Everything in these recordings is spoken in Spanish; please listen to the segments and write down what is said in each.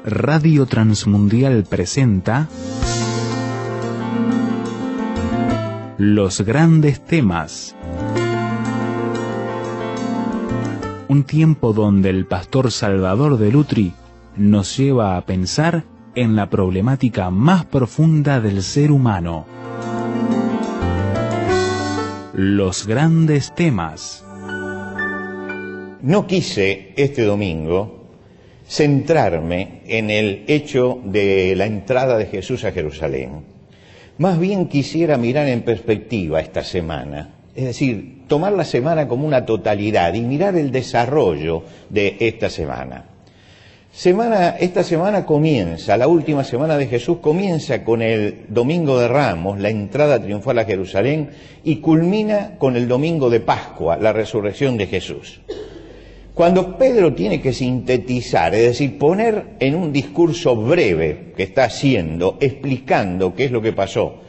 Radio Transmundial presenta Los Grandes Temas. Un tiempo donde el pastor Salvador de Lutri nos lleva a pensar en la problemática más profunda del ser humano. Los Grandes Temas. No quise este domingo centrarme en el hecho de la entrada de Jesús a Jerusalén. Más bien quisiera mirar en perspectiva esta semana, es decir, tomar la semana como una totalidad y mirar el desarrollo de esta semana. Esta semana comienza, la última semana de Jesús comienza con el Domingo de Ramos, la entrada triunfal a Jerusalén, y culmina con el Domingo de Pascua, la resurrección de Jesús. Cuando Pedro tiene que sintetizar, es decir, poner en un discurso breve que está haciendo, explicando qué es lo que pasó,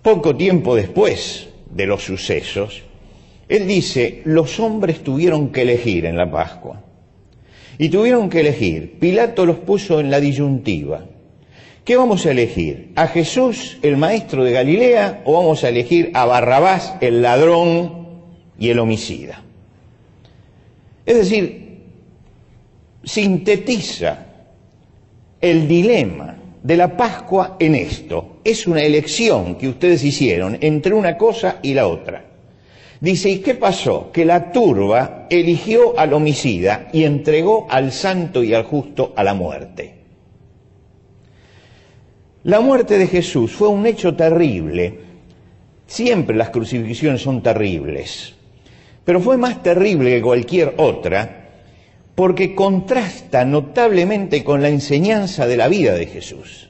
poco tiempo después de los sucesos, él dice, los hombres tuvieron que elegir en la Pascua. Y tuvieron que elegir. Pilato los puso en la disyuntiva. ¿Qué vamos a elegir? ¿A Jesús, el maestro de Galilea, o vamos a elegir a Barrabás, el ladrón y el homicida? Es decir, sintetiza el dilema de la Pascua en esto. Es una elección que ustedes hicieron entre una cosa y la otra. Dice, ¿y qué pasó? Que la turba eligió al homicida y entregó al santo y al justo a la muerte. La muerte de Jesús fue un hecho terrible. Siempre las crucifixiones son terribles. Pero fue más terrible que cualquier otra porque contrasta notablemente con la enseñanza de la vida de Jesús.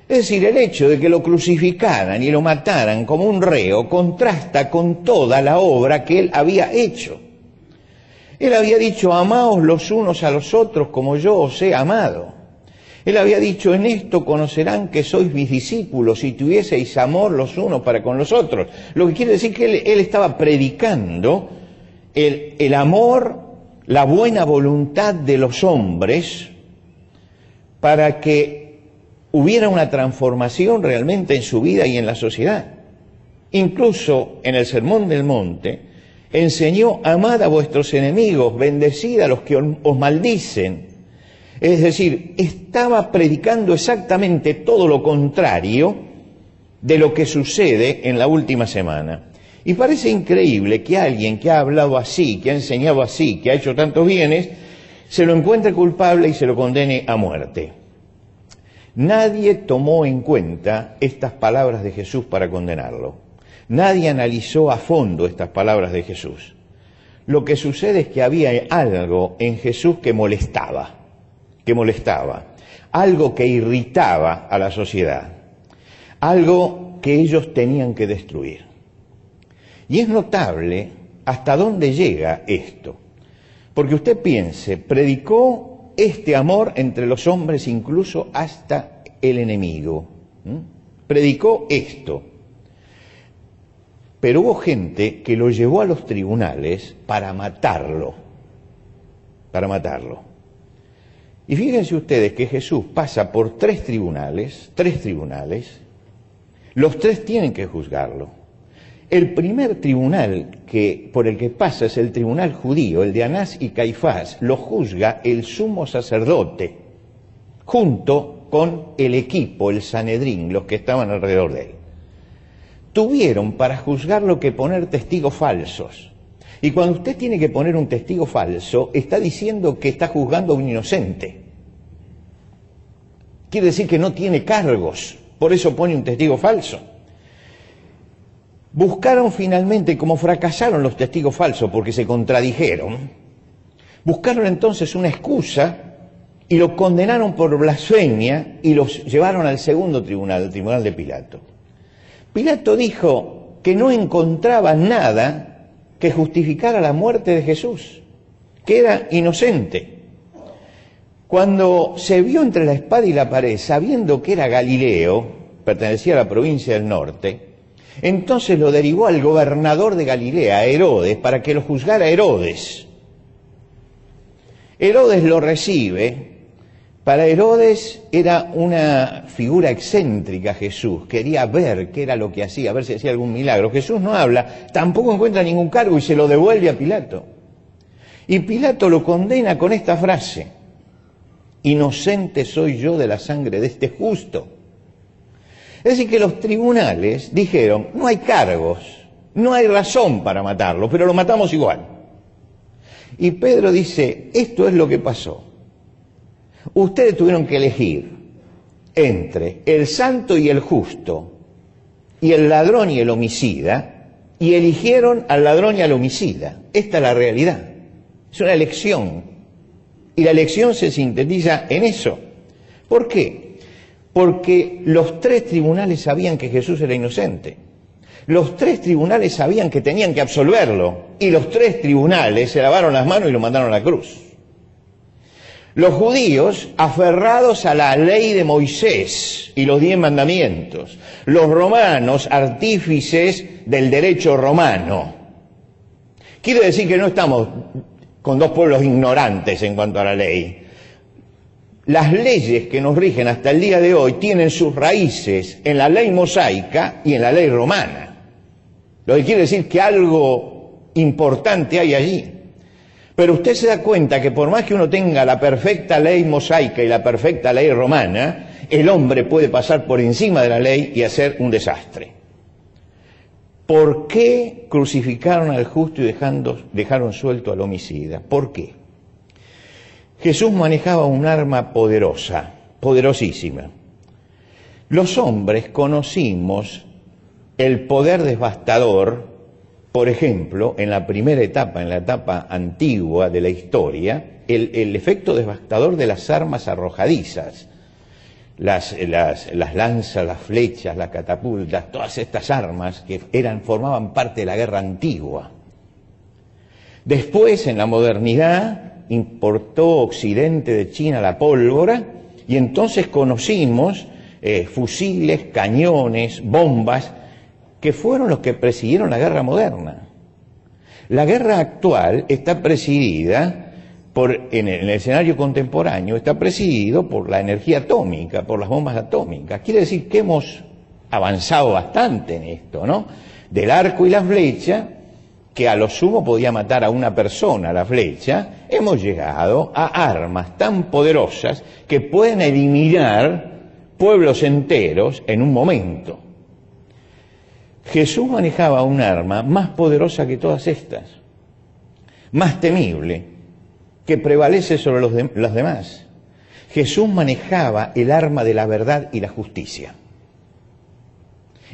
Es decir, el hecho de que lo crucificaran y lo mataran como un reo contrasta con toda la obra que él había hecho. Él había dicho, amaos los unos a los otros como yo os he amado. Él había dicho, en esto conocerán que sois mis discípulos si tuvieseis amor los unos para con los otros. Lo que quiere decir que él estaba predicando el amor, la buena voluntad de los hombres para que hubiera una transformación realmente en su vida y en la sociedad. Incluso en el Sermón del Monte enseñó, amad a vuestros enemigos, bendecid a los que os maldicen. Es decir, estaba predicando exactamente todo lo contrario de lo que sucede en la última semana. Y parece increíble que alguien que ha hablado así, que ha enseñado así, que ha hecho tantos bienes, se lo encuentre culpable y se lo condene a muerte. Nadie tomó en cuenta estas palabras de Jesús para condenarlo. Nadie analizó a fondo estas palabras de Jesús. Lo que sucede es que había algo en Jesús que molestaba, algo que irritaba a la sociedad, algo que ellos tenían que destruir. Y es notable hasta dónde llega esto, porque usted piense, predicó este amor entre los hombres incluso hasta el enemigo. Predicó esto. Pero hubo gente que lo llevó a los tribunales para matarlo. Y fíjense ustedes que Jesús pasa por tres tribunales, los tres tienen que juzgarlo. El primer tribunal por el que pasa es el tribunal judío, el de Anás y Caifás. Lo juzga el sumo sacerdote, junto con el equipo, el Sanedrín, los que estaban alrededor de él. Tuvieron para juzgarlo que poner testigos falsos. Y cuando usted tiene que poner un testigo falso, está diciendo que está juzgando a un inocente. Quiere decir que no tiene cargos, por eso pone un testigo falso. Buscaron finalmente, como fracasaron los testigos falsos porque se contradijeron, buscaron entonces una excusa y lo condenaron por blasfemia y los llevaron al segundo tribunal, el tribunal de Pilato. Pilato dijo que no encontraba nada que justificara la muerte de Jesús, que era inocente. Cuando se vio entre la espada y la pared, sabiendo que era Galileo, pertenecía a la provincia del norte, entonces lo derivó al gobernador de Galilea, a Herodes, para que lo juzgara Herodes. Herodes lo recibe Para Herodes era una figura excéntrica Jesús, quería ver qué era lo que hacía, a ver si hacía algún milagro. Jesús no habla, tampoco encuentra ningún cargo y se lo devuelve a Pilato. Y Pilato lo condena con esta frase: inocente soy yo de la sangre de este justo. Es decir, que los tribunales dijeron, no hay cargos, no hay razón para matarlo, pero lo matamos igual. Y Pedro dice, esto es lo que pasó. Ustedes tuvieron que elegir entre el santo y el justo, y el ladrón y el homicida, y eligieron al ladrón y al homicida. Esta es la realidad. Es una elección. Y la elección se sintetiza en eso. ¿Por qué? Porque los tres tribunales sabían que Jesús era inocente. Los tres tribunales sabían que tenían que absolverlo. Y los tres tribunales se lavaron las manos y lo mandaron a la cruz. Los judíos aferrados a la ley de Moisés y los 10 mandamientos. Los romanos artífices del derecho romano. Quiere decir que no estamos con dos pueblos ignorantes en cuanto a la ley. Las leyes que nos rigen hasta el día de hoy tienen sus raíces en la ley mosaica y en la ley romana. Lo que quiere decir que algo importante hay allí. Pero usted se da cuenta que por más que uno tenga la perfecta ley mosaica y la perfecta ley romana, el hombre puede pasar por encima de la ley y hacer un desastre. ¿Por qué crucificaron al justo y dejaron suelto al homicida? ¿Por qué? Jesús manejaba un arma poderosa, poderosísima. Los hombres conocimos el poder devastador. Por ejemplo, en la primera etapa, en la etapa antigua de la historia, el efecto devastador de las armas arrojadizas, las lanzas, las flechas, las catapultas, todas estas armas que formaban parte de la guerra antigua. Después, en la modernidad, importó Occidente de China la pólvora y entonces conocimos fusiles, cañones, bombas, que fueron los que presidieron la guerra moderna. La guerra actual está presidida en el escenario contemporáneo, está presidido por la energía atómica, por las bombas atómicas. Quiere decir que hemos avanzado bastante en esto, ¿no? Del arco y la flecha, que a lo sumo podía matar a una persona la flecha, hemos llegado a armas tan poderosas que pueden eliminar pueblos enteros en un momento. Jesús manejaba un arma más poderosa que todas estas, más temible, que prevalece sobre los demás. Jesús manejaba el arma de la verdad y la justicia.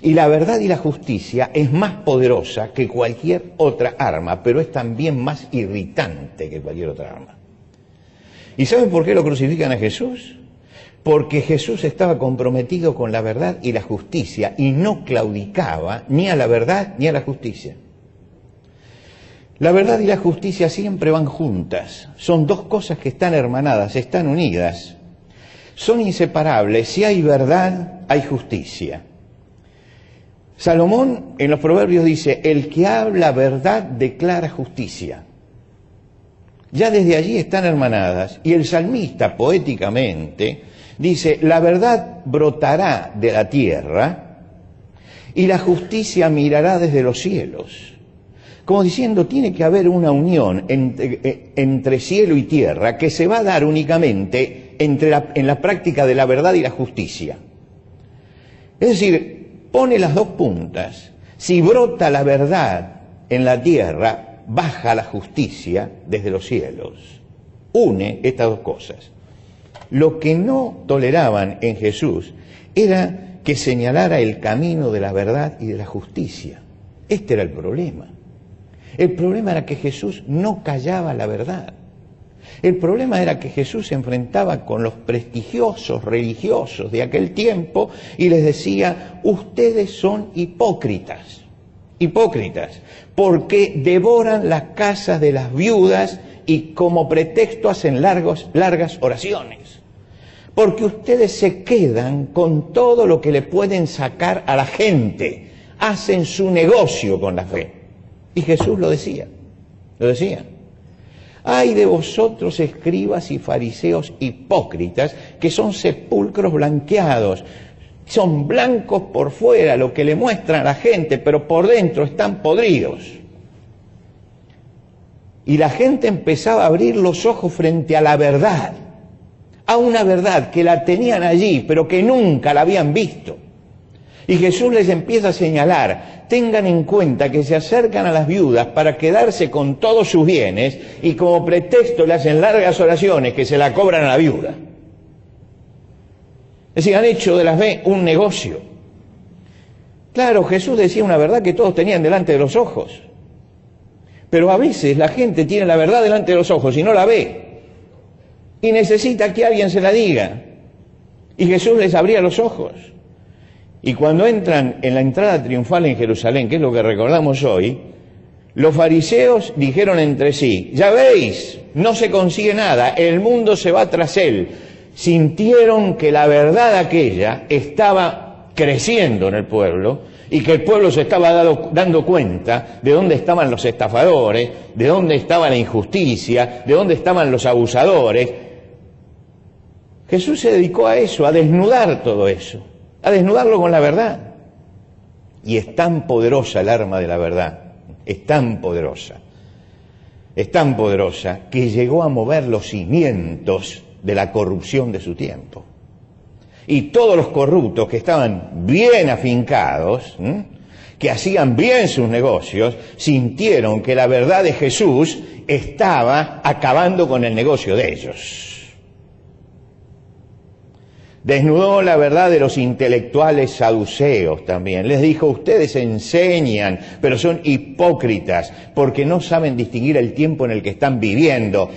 Y la verdad y la justicia es más poderosa que cualquier otra arma, pero es también más irritante que cualquier otra arma. ¿Y saben por qué lo crucifican a Jesús? Porque Jesús estaba comprometido con la verdad y la justicia y no claudicaba ni a la verdad ni a la justicia. La verdad y la justicia siempre van juntas, son dos cosas que están hermanadas, están unidas, son inseparables. Si hay verdad, hay justicia. Salomón en los Proverbios dice, el que habla verdad declara justicia. Ya desde allí están hermanadas y el salmista poéticamente dice, la verdad brotará de la tierra y la justicia mirará desde los cielos. Como diciendo, tiene que haber una unión entre cielo y tierra que se va a dar únicamente en la práctica de la verdad y la justicia. Es decir, pone las dos puntas. Si brota la verdad en la tierra, baja la justicia desde los cielos. Une estas dos cosas. Lo que no toleraban en Jesús era que señalara el camino de la verdad y de la justicia. Este era el problema. El problema era que Jesús no callaba la verdad. El problema era que Jesús se enfrentaba con los prestigiosos religiosos de aquel tiempo y les decía, ustedes son hipócritas, porque devoran las casas de las viudas y como pretexto hacen largas oraciones. Porque ustedes se quedan con todo lo que le pueden sacar a la gente, hacen su negocio con la fe. Y Jesús lo decía. ¡Ay de vosotros, escribas y fariseos hipócritas, que son sepulcros blanqueados! Son blancos por fuera, lo que le muestran a la gente, pero por dentro están podridos. Y la gente empezaba a abrir los ojos frente a la verdad, a una verdad que la tenían allí, pero que nunca la habían visto. Y Jesús les empieza a señalar: tengan en cuenta que se acercan a las viudas para quedarse con todos sus bienes, y como pretexto le hacen largas oraciones que se la cobran a la viuda. Es decir, han hecho de la fe un negocio. Claro, Jesús decía una verdad que todos tenían delante de los ojos. Pero a veces la gente tiene la verdad delante de los ojos y no la ve. Y necesita que alguien se la diga. Y Jesús les abría los ojos. Y cuando entran en la entrada triunfal en Jerusalén, que es lo que recordamos hoy, los fariseos dijeron entre sí: ya veis, no se consigue nada, el mundo se va tras él. Sintieron que la verdad aquella estaba creciendo en el pueblo y que el pueblo se estaba dando cuenta de dónde estaban los estafadores, de dónde estaba la injusticia, de dónde estaban los abusadores. Jesús se dedicó a eso, a desnudar todo eso, a desnudarlo con la verdad. Y es tan poderosa el arma de la verdad, es tan poderosa que llegó a mover los cimientos de la corrupción de su tiempo. Y todos los corruptos que estaban bien afincados, que hacían bien sus negocios, sintieron que la verdad de Jesús estaba acabando con el negocio de ellos. Desnudó la verdad de los intelectuales saduceos también. Les dijo: ustedes enseñan, pero son hipócritas, porque no saben distinguir el tiempo en el que están viviendo.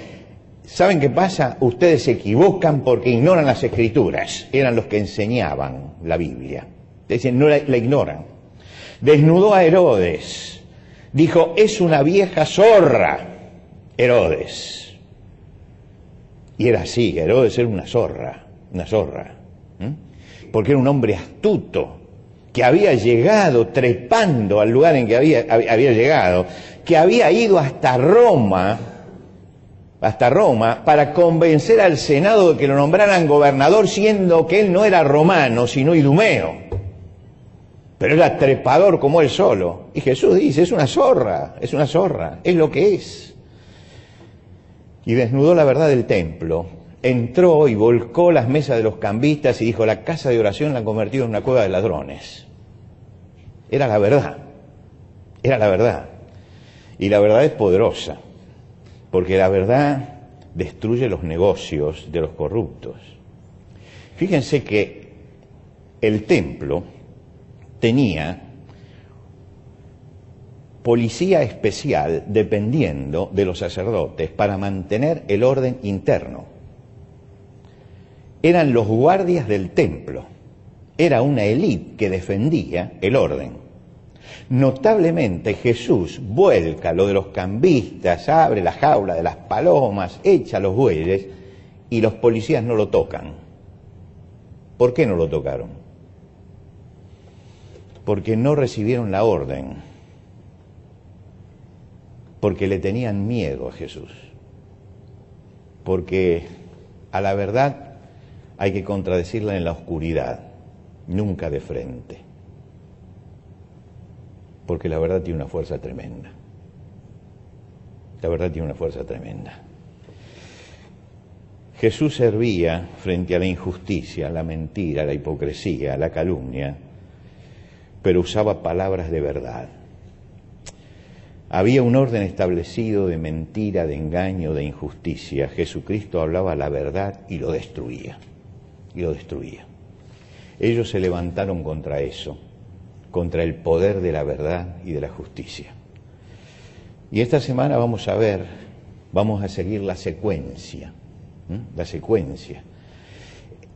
¿Saben qué pasa? Ustedes se equivocan porque ignoran las Escrituras. Eran los que enseñaban la Biblia. Dicen, no la ignoran. Desnudó a Herodes. Dijo: es una vieja zorra, Herodes. Y era así, Herodes era una zorra. Porque era un hombre astuto, que había llegado trepando al lugar en que había llegado, que había ido hasta Roma para convencer al Senado de que lo nombraran gobernador, siendo que él no era romano, sino idumeo. Pero era trepador como él solo. Y Jesús dice: es una zorra, es lo que es. Y desnudó la verdad del templo. Entró y volcó las mesas de los cambistas y dijo: la casa de oración la han convertido en una cueva de ladrones. Era la verdad. Y la verdad es poderosa, porque la verdad destruye los negocios de los corruptos. Fíjense que el templo tenía policía especial dependiendo de los sacerdotes para mantener el orden interno. Eran los guardias del templo. Era una élite que defendía el orden. Notablemente Jesús vuelca lo de los cambistas, abre la jaula de las palomas, echa los bueyes y los policías no lo tocan. ¿Por qué no lo tocaron? Porque no recibieron la orden. Porque le tenían miedo a Jesús. Porque a la verdad hay que contradecirla en la oscuridad, nunca de frente. Porque la verdad tiene una fuerza tremenda. Jesús servía frente a la injusticia, la mentira, la hipocresía, la calumnia, pero usaba palabras de verdad. Había un orden establecido de mentira, de engaño, de injusticia. Jesucristo hablaba la verdad y lo destruía. Ellos se levantaron contra eso, contra el poder de la verdad y de la justicia. Y esta semana vamos a seguir la secuencia.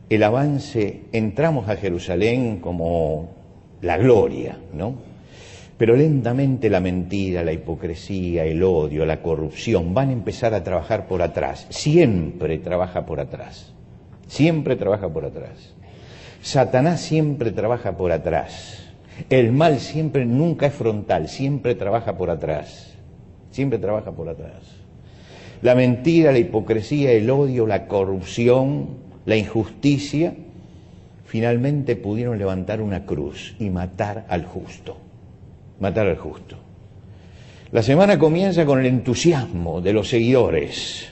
El avance, entramos a Jerusalén como la gloria, ¿no? Pero lentamente la mentira, la hipocresía, el odio, la corrupción van a empezar a trabajar por atrás. Siempre trabaja por atrás. Satanás siempre trabaja por atrás. El mal nunca es frontal, siempre trabaja por atrás. la mentira, la hipocresía, el odio, la corrupción, la injusticia, finalmente pudieron levantar una cruz y matar al justo. Matar al justo. La semana comienza con el entusiasmo de los seguidores.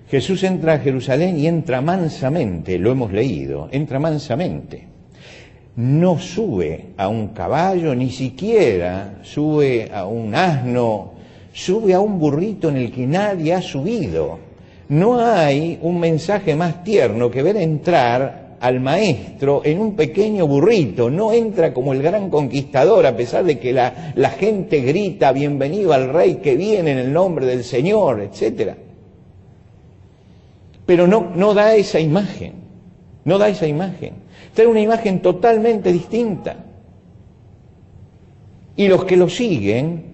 Jesús entra a Jerusalén y entra mansamente, lo hemos leído, entra mansamente. No sube a un caballo, ni siquiera sube a un asno, sube a un burrito en el que nadie ha subido. No hay un mensaje más tierno que ver entrar al maestro en un pequeño burrito. No entra como el gran conquistador, a pesar de que la gente grita bienvenido al rey que viene en el nombre del Señor, etcétera. Pero no da esa imagen, no da esa imagen. Trae una imagen totalmente distinta. Y los que lo siguen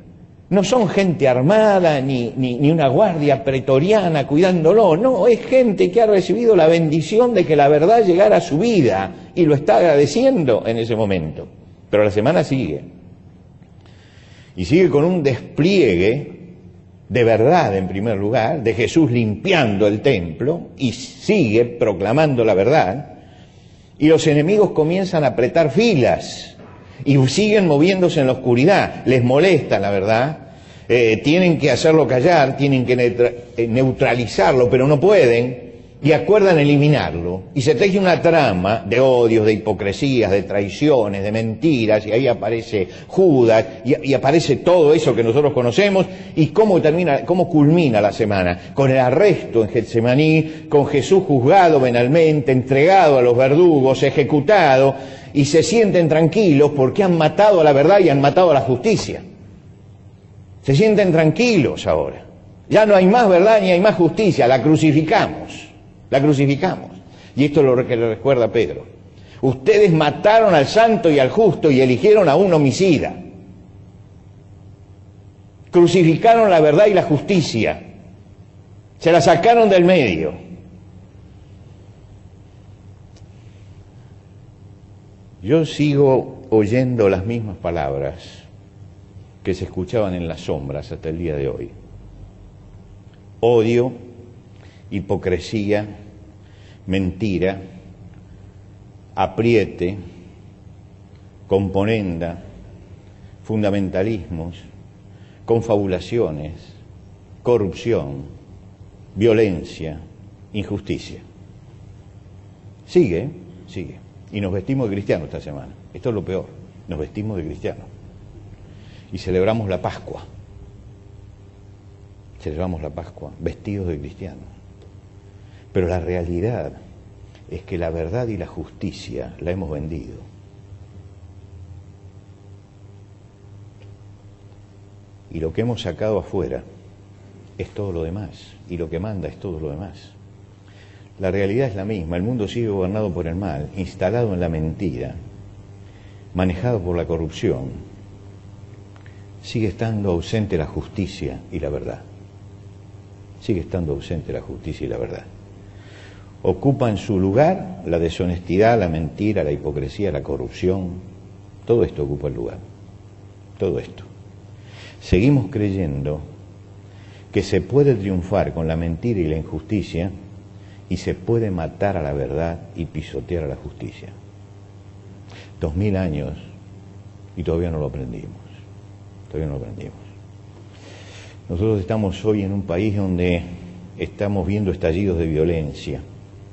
no son gente armada ni una guardia pretoriana cuidándolo, no, es gente que ha recibido la bendición de que la verdad llegara a su vida y lo está agradeciendo en ese momento. Pero la semana sigue. Y sigue con un despliegue de verdad en primer lugar, de Jesús limpiando el templo y sigue proclamando la verdad. Y los enemigos comienzan a apretar filas y siguen moviéndose en la oscuridad. Les molesta, la verdad. Tienen que hacerlo callar, tienen que neutralizarlo, pero no pueden. Y acuerdan eliminarlo. Y se teje una trama de odios, de hipocresías, de traiciones, de mentiras. Y ahí aparece Judas y aparece todo eso que nosotros conocemos. ¿Y cómo culmina la semana? Con el arresto en Getsemaní, con Jesús juzgado venalmente, entregado a los verdugos, ejecutado. Y se sienten tranquilos porque han matado a la verdad y han matado a la justicia. Se sienten tranquilos ahora. Ya no hay más verdad ni hay más justicia, la crucificamos. La crucificamos. Y esto es lo que le recuerda a Pedro. Ustedes mataron al santo y al justo y eligieron a un homicida. Crucificaron la verdad y la justicia. Se la sacaron del medio. Yo sigo oyendo las mismas palabras que se escuchaban en las sombras hasta el día de hoy. Odio, hipocresía, mentira, apriete, componenda, fundamentalismos, confabulaciones, corrupción, violencia, injusticia. Sigue. Y nos vestimos de cristianos esta semana. Esto es lo peor, nos vestimos de cristianos. Y celebramos la Pascua. Celebramos la Pascua vestidos de cristianos. Pero la realidad es que la verdad y la justicia la hemos vendido. Y lo que hemos sacado afuera es todo lo demás. Y lo que manda es todo lo demás. La realidad es la misma. El mundo sigue gobernado por el mal, instalado en la mentira, manejado por la corrupción. Sigue estando ausente la justicia y la verdad. Sigue estando ausente la justicia y la verdad. Ocupa en su lugar la deshonestidad, la mentira, la hipocresía, la corrupción. Todo esto ocupa el lugar. Todo esto. Seguimos creyendo que se puede triunfar con la mentira y la injusticia y se puede matar a la verdad y pisotear a la justicia. 2000 años y todavía no lo aprendimos. Todavía no lo aprendimos. Nosotros estamos hoy en un país donde estamos viendo estallidos de violencia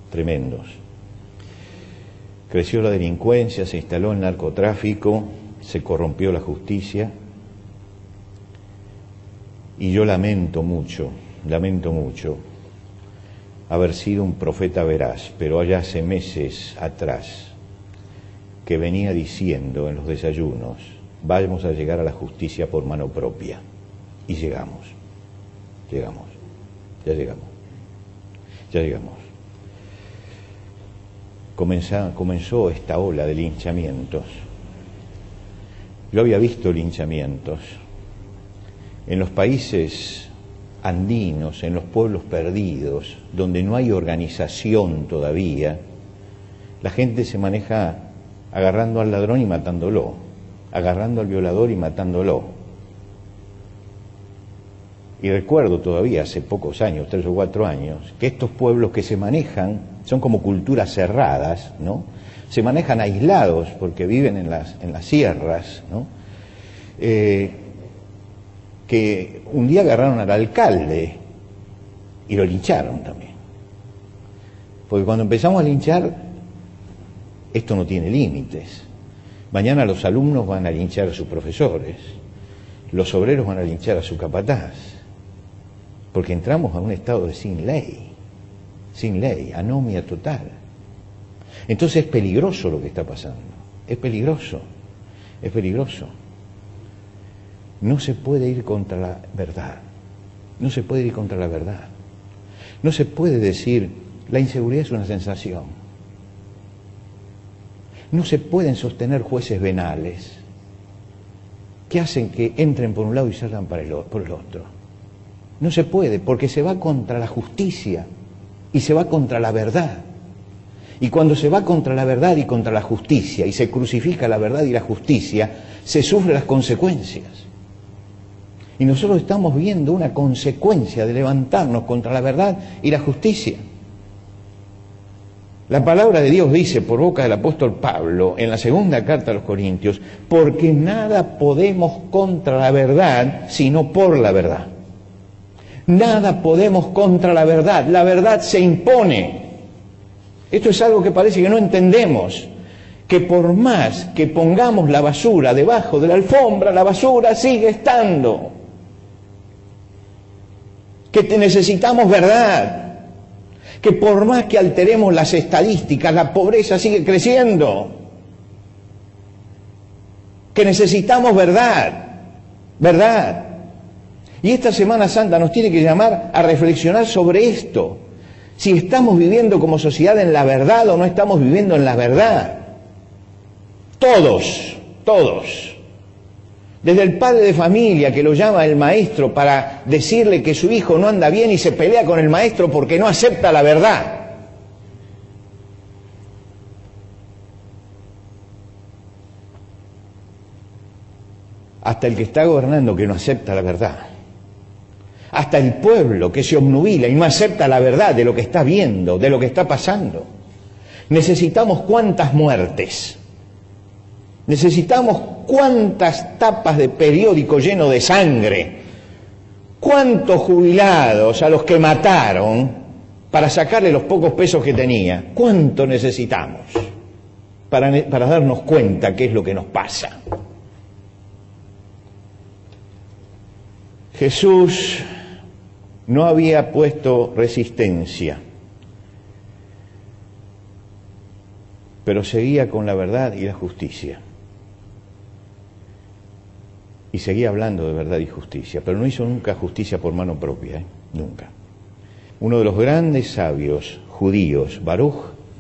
tremendos. Creció la delincuencia, se instaló el narcotráfico, se corrompió la justicia. Y yo lamento mucho haber sido un profeta veraz, pero allá hace meses atrás que venía diciendo en los desayunos: vamos a llegar a la justicia por mano propia. Y llegamos. Ya llegamos. Comenzó esta ola de linchamientos. Yo había visto linchamientos en los países andinos, en los pueblos perdidos, donde no hay organización todavía. La gente se maneja agarrando al ladrón y matándolo, agarrando al violador y matándolo. y recuerdo todavía hace pocos años, 3 o 4 años, que estos pueblos que se manejan, son como culturas cerradas, ¿no? Se manejan aislados porque viven en las sierras, ¿no? Que un día agarraron al alcalde y lo lincharon también. Porque cuando empezamos a linchar, esto no tiene límites. Mañana los alumnos van a linchar a sus profesores, los obreros van a linchar a su capataz, porque entramos a un estado de sin ley, anomia total. Entonces es peligroso lo que está pasando, es peligroso. No se puede ir contra la verdad, no se puede ir contra la verdad. No se puede decir, la inseguridad es una sensación. No se pueden sostener jueces venales que hacen que entren por un lado y salgan por el otro. No se puede, porque se va contra la justicia y se va contra la verdad. Y cuando se va contra la verdad y contra la justicia y se crucifica la verdad y la justicia, se sufren las consecuencias. Y nosotros estamos viendo una consecuencia de levantarnos contra la verdad y la justicia. La palabra de Dios dice por boca del apóstol Pablo en la segunda carta a los Corintios, porque nada podemos contra la verdad sino por la verdad. Nada podemos contra la verdad se impone. Esto es algo que parece que no entendemos, que por más que pongamos la basura debajo de la alfombra, la basura sigue estando. Que necesitamos verdad, que por más que alteremos las estadísticas, la pobreza sigue creciendo. Que necesitamos verdad. Y esta Semana Santa nos tiene que llamar a reflexionar sobre esto. Si estamos viviendo como sociedad en la verdad o no estamos viviendo en la verdad. Todos. Desde el padre de familia que lo llama el maestro para decirle que su hijo no anda bien y se pelea con el maestro porque no acepta la verdad. Hasta el que está gobernando que no acepta la verdad. Hasta el pueblo que se obnubila y no acepta la verdad de lo que está viendo, de lo que está pasando. Necesitamos cuántas muertes. Necesitamos cuántas tapas de periódico lleno de sangre. Cuántos jubilados a los que mataron para sacarle los pocos pesos que tenía. ¿Cuánto necesitamos para darnos cuenta qué es lo que nos pasa? Jesús no había puesto resistencia, pero seguía con la verdad y la justicia. Y seguía hablando de verdad y justicia, pero no hizo nunca justicia por mano propia, nunca. Uno de los grandes sabios judíos, Baruch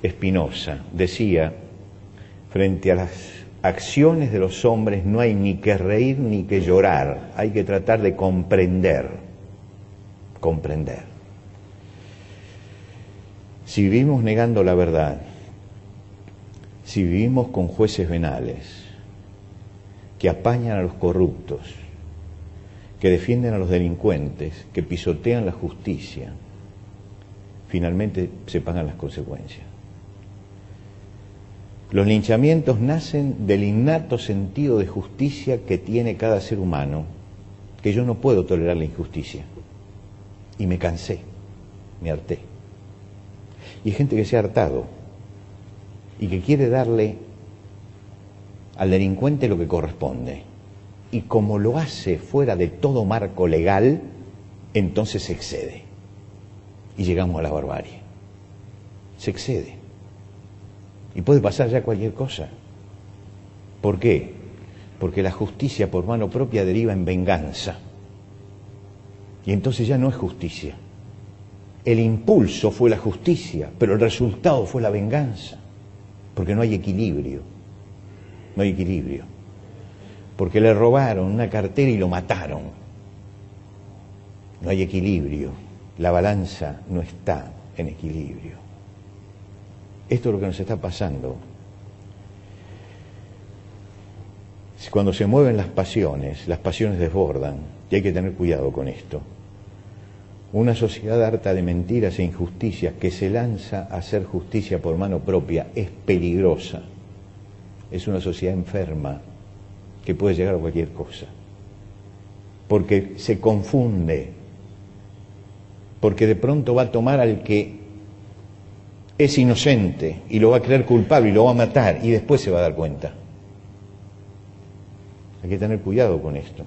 Spinoza, decía, frente a las acciones de los hombres no hay ni que reír ni que llorar, hay que tratar de comprender. Si vivimos negando la verdad, si vivimos con jueces venales que apañan a los corruptos, que defienden a los delincuentes, que pisotean la justicia, finalmente se pagan las consecuencias. Los linchamientos nacen del innato sentido de justicia que tiene cada ser humano, que yo no puedo tolerar la injusticia. Y me cansé, me harté. Y hay gente que se ha hartado y que quiere darle al delincuente lo que corresponde. Y como lo hace fuera de todo marco legal, entonces se excede. Y llegamos a la barbarie. Se excede. Y puede pasar ya cualquier cosa. ¿Por qué? Porque la justicia por mano propia deriva en venganza. Y entonces ya no es justicia. El impulso fue la justicia, pero el resultado fue la venganza. Porque no hay equilibrio. No hay equilibrio. Porque le robaron una cartera y lo mataron. No hay equilibrio. La balanza no está en equilibrio. Esto es lo que nos está pasando. Cuando se mueven las pasiones desbordan, y hay que tener cuidado con esto. Una sociedad harta de mentiras e injusticias que se lanza a hacer justicia por mano propia es peligrosa. Es una sociedad enferma que puede llegar a cualquier cosa. Porque se confunde. Porque de pronto va a tomar al que es inocente y lo va a creer culpable y lo va a matar y después se va a dar cuenta. Hay que tener cuidado con esto.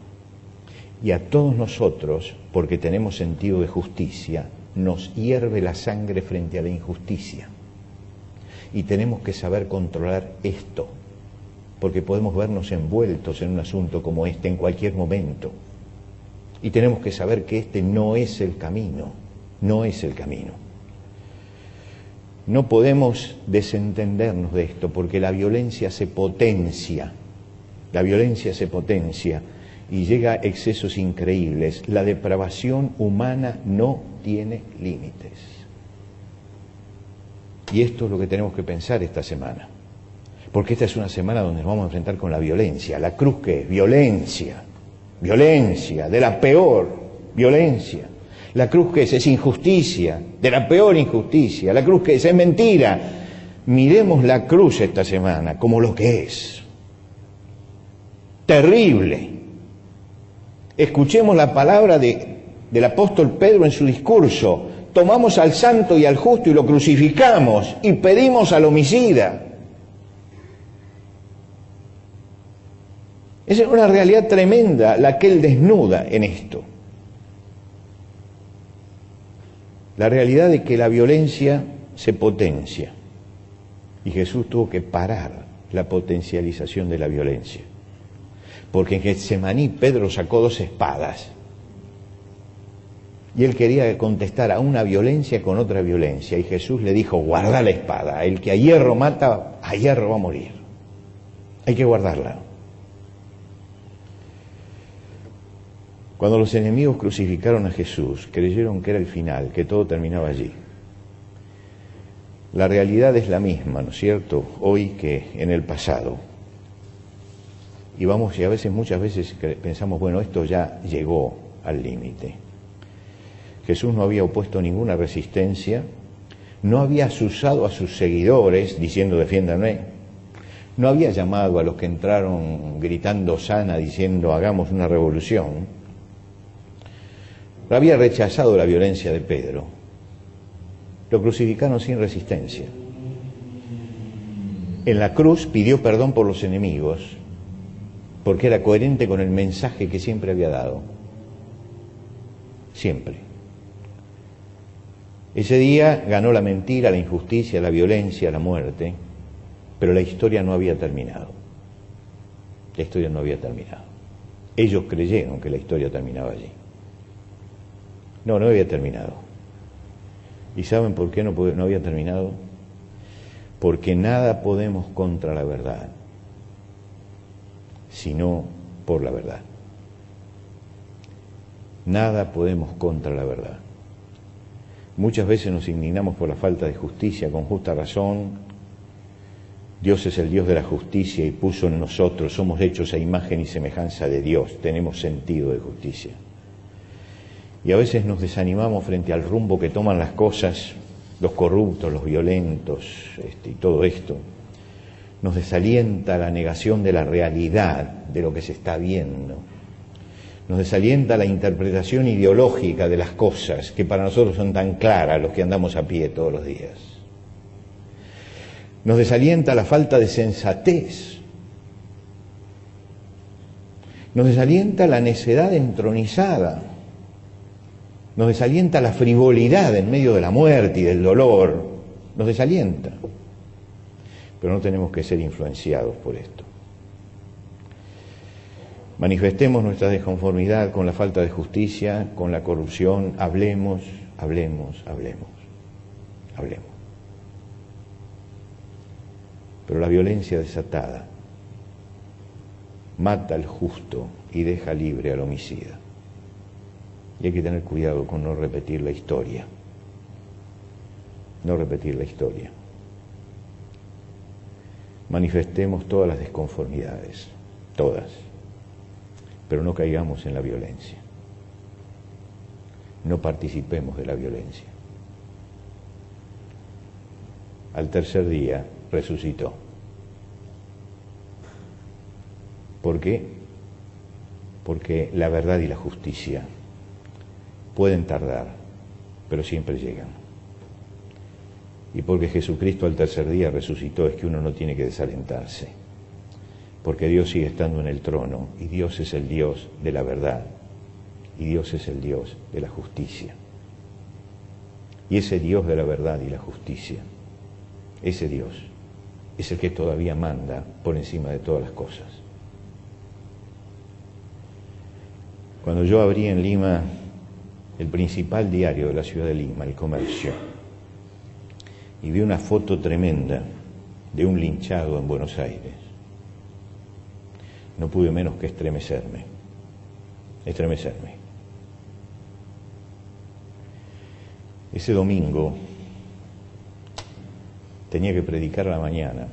Y a todos nosotros, porque tenemos sentido de justicia, nos hierve la sangre frente a la injusticia. Y tenemos que saber controlar esto, porque podemos vernos envueltos en un asunto como este en cualquier momento. Y tenemos que saber que este no es el camino, no es el camino. No podemos desentendernos de esto, porque la violencia se potencia. La violencia se potencia y llega a excesos increíbles. La depravación humana no tiene límites. Y esto es lo que tenemos que pensar esta semana. Porque esta es una semana donde nos vamos a enfrentar con la violencia. ¿La cruz qué es? Violencia. Violencia, de la peor violencia. ¿La cruz qué es? Es injusticia, de la peor injusticia. ¿La cruz qué es? Es mentira. Miremos la cruz esta semana como lo que es. Terrible. Escuchemos la palabra del apóstol Pedro en su discurso. Tomamos al santo y al justo y lo crucificamos y pedimos al homicida. Es una realidad tremenda la que él desnuda en esto. La realidad de que la violencia se potencia. Y Jesús tuvo que parar la potencialización de la violencia. Porque en Getsemaní Pedro sacó 2 espadas. Y él quería contestar a una violencia con otra violencia. Y Jesús le dijo, guarda la espada. El que a hierro mata, a hierro va a morir. Hay que guardarla. Cuando los enemigos crucificaron a Jesús, creyeron que era el final, que todo terminaba allí. La realidad es la misma, ¿no es cierto?, hoy que en el pasado. Y muchas veces pensamos, bueno, esto ya llegó al límite. Jesús no había opuesto ninguna resistencia, no había asusado a sus seguidores diciendo defiéndanme, no había llamado a los que entraron gritando sana diciendo hagamos una revolución. Había rechazado la violencia de Pedro. Lo crucificaron sin resistencia. En la cruz pidió perdón por los enemigos, porque era coherente con el mensaje que siempre había dado. Siempre. Ese día ganó la mentira, la injusticia, la violencia, la muerte, pero la historia no había terminado. La historia no había terminado. Ellos creyeron que la historia terminaba allí. No había terminado. ¿Y saben por qué no había terminado? Porque nada podemos contra la verdad, sino por la verdad. Nada podemos contra la verdad. Muchas veces nos indignamos por la falta de justicia, con justa razón. Dios es el Dios de la justicia y puso en nosotros, somos hechos a imagen y semejanza de Dios, tenemos sentido de justicia. Y a veces nos desanimamos frente al rumbo que toman las cosas, los corruptos, los violentos, y todo esto. Nos desalienta la negación de la realidad, de lo que se está viendo. Nos desalienta la interpretación ideológica de las cosas, que para nosotros son tan claras los que andamos a pie todos los días. Nos desalienta la falta de sensatez. Nos desalienta la necedad entronizada. Nos desalienta la frivolidad en medio de la muerte y del dolor. Nos desalienta. Pero no tenemos que ser influenciados por esto. Manifestemos nuestra desconformidad con la falta de justicia, con la corrupción. Hablemos. Pero la violencia desatada mata al justo y deja libre al homicida. Y hay que tener cuidado con no repetir la historia. No repetir la historia. Manifestemos todas las desconformidades, todas, pero no caigamos en la violencia. no participemos de la violencia. Al tercer día resucitó. ¿Por qué? Porque la verdad y la justicia pueden tardar, pero siempre llegan. Y porque Jesucristo al tercer día resucitó, es que uno no tiene que desalentarse. Porque Dios sigue estando en el trono, y Dios es el Dios de la verdad, y Dios es el Dios de la justicia. Y ese Dios de la verdad y la justicia, ese Dios, es el que todavía manda por encima de todas las cosas. Cuando yo abrí en Lima el principal diario de la ciudad de Lima, El Comercio, y vi una foto tremenda de un linchado en Buenos Aires, no pude menos que estremecerme. Ese domingo tenía que predicar a la mañana,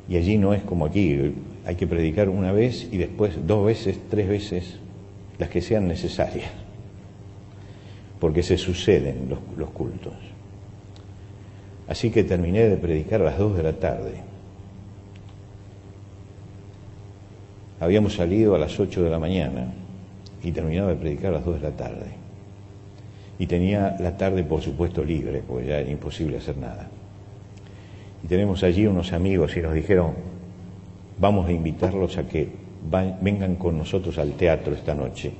y allí no es como aquí, hay que predicar una vez y después 2 veces, 3 veces, las que sean necesarias, porque se suceden los cultos. Así que terminé de predicar a las 2 de la tarde. Habíamos salido a las 8 de la mañana y terminaba de predicar a las 2 de la tarde. Y tenía la tarde, por supuesto, libre, porque ya era imposible hacer nada. Y tenemos allí unos amigos y nos dijeron, vamos a invitarlos a que vengan con nosotros al teatro esta noche,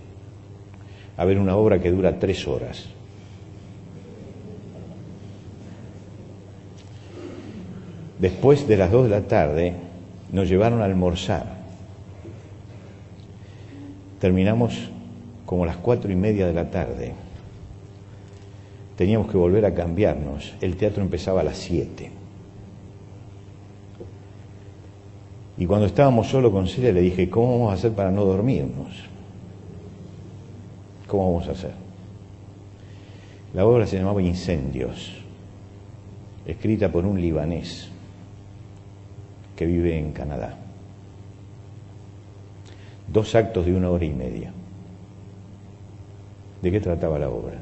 a ver una obra que dura 3 horas. Después de las 2 de la tarde nos llevaron a almorzar. Terminamos como a las 4:30 de la tarde. Teníamos que volver a cambiarnos. El teatro empezaba a las 7. Y cuando estábamos solo con Celia le dije, ¿cómo vamos a hacer para no dormirnos? ¿Cómo vamos a hacer? La obra se llamaba Incendios, escrita por un libanés que vive en Canadá. 2 actos de 1 hora y media. ¿De qué trataba la obra?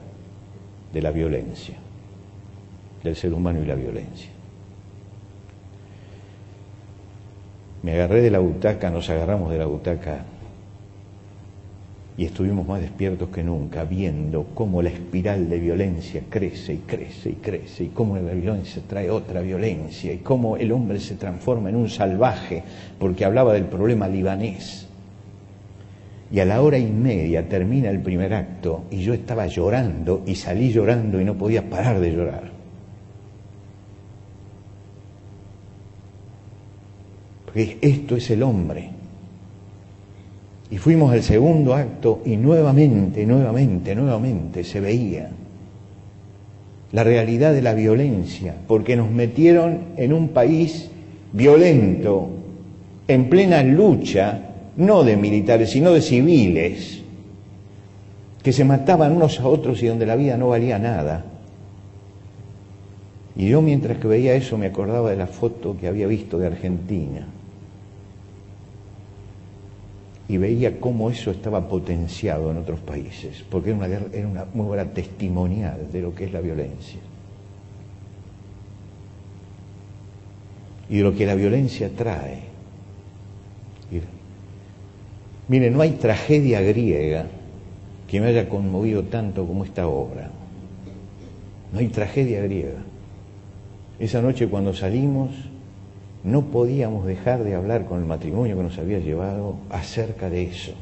De la violencia, del ser humano y la violencia. Me agarré de la butaca, nos agarramos de la butaca y estuvimos más despiertos que nunca, viendo cómo la espiral de violencia crece y crece y crece, y cómo la violencia trae otra violencia, y cómo el hombre se transforma en un salvaje, porque hablaba del problema libanés. Y a la 1:30 termina el primer acto y yo estaba llorando y salí llorando y no podía parar de llorar. Porque esto es el hombre. Y fuimos al segundo acto y nuevamente se veía la realidad de la violencia, porque nos metieron en un país violento, en plena lucha, no de militares, sino de civiles, que se mataban unos a otros y donde la vida no valía nada. Y yo mientras que veía eso me acordaba de la foto que había visto de Argentina. Y veía cómo eso estaba potenciado en otros países, porque era una obra testimonial de lo que es la violencia. Y de lo que la violencia trae. Mire, no hay tragedia griega que me haya conmovido tanto como esta obra. No hay tragedia griega. Esa noche cuando salimos no podíamos dejar de hablar con el matrimonio que nos había llevado acerca de eso,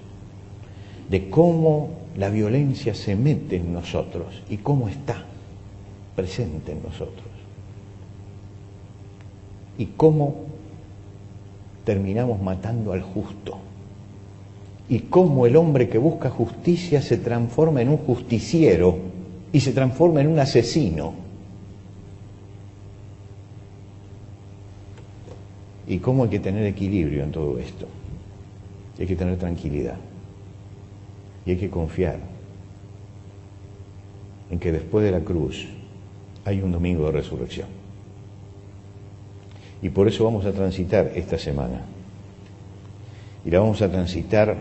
de cómo la violencia se mete en nosotros y cómo está presente en nosotros. Y cómo terminamos matando al justo. Y cómo el hombre que busca justicia se transforma en un justiciero y se transforma en un asesino. Y cómo hay que tener equilibrio en todo esto. Hay que tener tranquilidad. Y hay que confiar en que después de la cruz hay un domingo de resurrección. Y por eso vamos a transitar esta semana. Y la vamos a transitar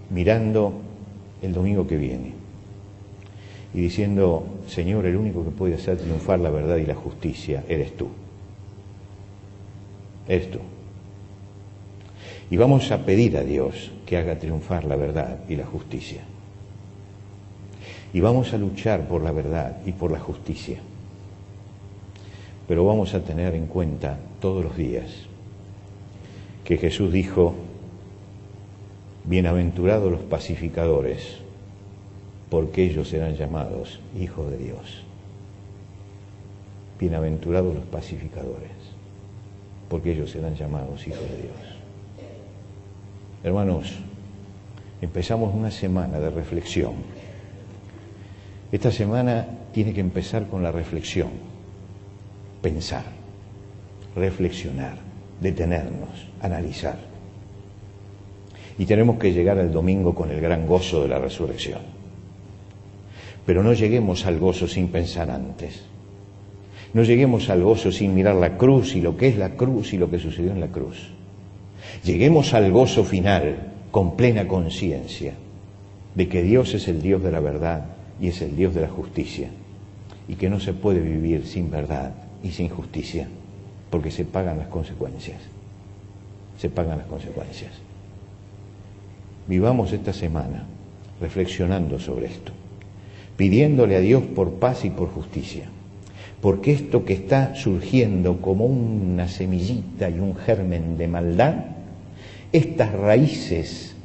mirando el domingo que viene y diciendo: Señor, el único que puede hacer triunfar la verdad y la justicia eres tú. Eres tú. Y vamos a pedir a Dios que haga triunfar la verdad y la justicia. Y vamos a luchar por la verdad y por la justicia. Pero vamos a tener en cuenta todos los días que Jesús dijo: bienaventurados los pacificadores, porque ellos serán llamados hijos de Dios. Bienaventurados los pacificadores, porque ellos serán llamados hijos de Dios. Hermanos, empezamos una semana de reflexión. Esta semana tiene que empezar con la reflexión, pensar, reflexionar, detenernos, analizar. Y tenemos que llegar al domingo con el gran gozo de la resurrección. Pero no lleguemos al gozo sin pensar antes. No lleguemos al gozo sin mirar la cruz y lo que es la cruz y lo que sucedió en la cruz. Lleguemos al gozo final con plena conciencia de que Dios es el Dios de la verdad y es el Dios de la justicia, y que no se puede vivir sin verdad y sin justicia, porque se pagan las consecuencias. Se pagan las consecuencias. Vivamos esta semana reflexionando sobre esto, pidiéndole a Dios por paz y por justicia, porque esto que está surgiendo como una semillita y un germen de maldad, estas raíces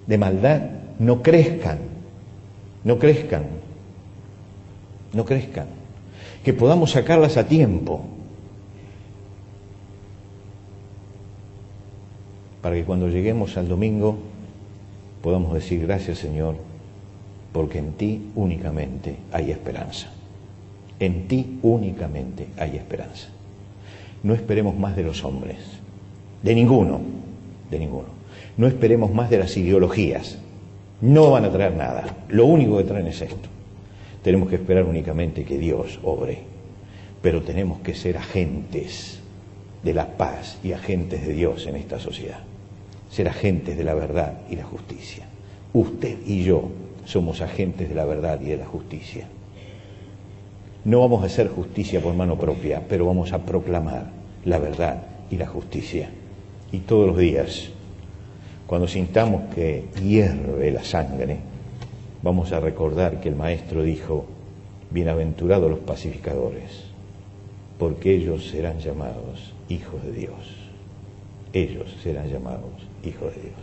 de maldad no crezcan, que podamos sacarlas a tiempo, para que cuando lleguemos al domingo podamos decir: gracias, Señor, porque en ti únicamente hay esperanza. En ti únicamente hay esperanza. No esperemos más de los hombres, de ninguno. No esperemos más de las ideologías. No van a traer nada. Lo único que traen es esto. Tenemos que esperar únicamente que Dios obre. Pero tenemos que ser agentes de la paz y agentes de Dios en esta sociedad. Ser agentes de la verdad y la justicia. Usted y yo somos agentes de la verdad y de la justicia. No vamos a hacer justicia por mano propia, pero vamos a proclamar la verdad y la justicia. Y todos los días, cuando sintamos que hierve la sangre, vamos a recordar que el Maestro dijo: bienaventurados los pacificadores, porque ellos serán llamados hijos de Dios. Ellos serán llamados hijos de Dios.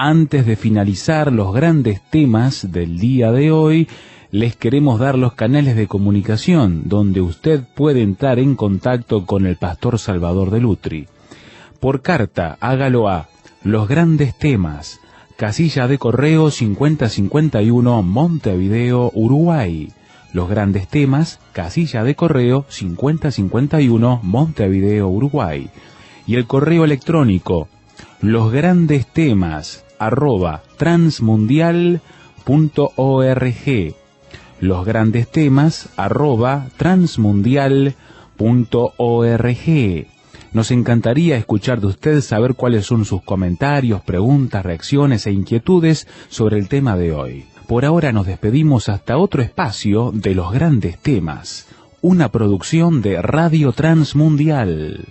Antes de finalizar los grandes temas del día de hoy, les queremos dar los canales de comunicación donde usted puede entrar en contacto con el pastor Salvador de Lutri. Por carta, hágalo a Los Grandes Temas, casilla de correo 5051, Montevideo, Uruguay. Los Grandes Temas, casilla de correo 5051, Montevideo, Uruguay. Y el correo electrónico losgrandestemas@transmundial.org. losgrandestemas@transmundial.org. Nos encantaría escuchar de usted, saber cuáles son sus comentarios, preguntas, reacciones e inquietudes sobre el tema de hoy. Por ahora nos despedimos hasta otro espacio de Los Grandes Temas, una producción de Radio Transmundial.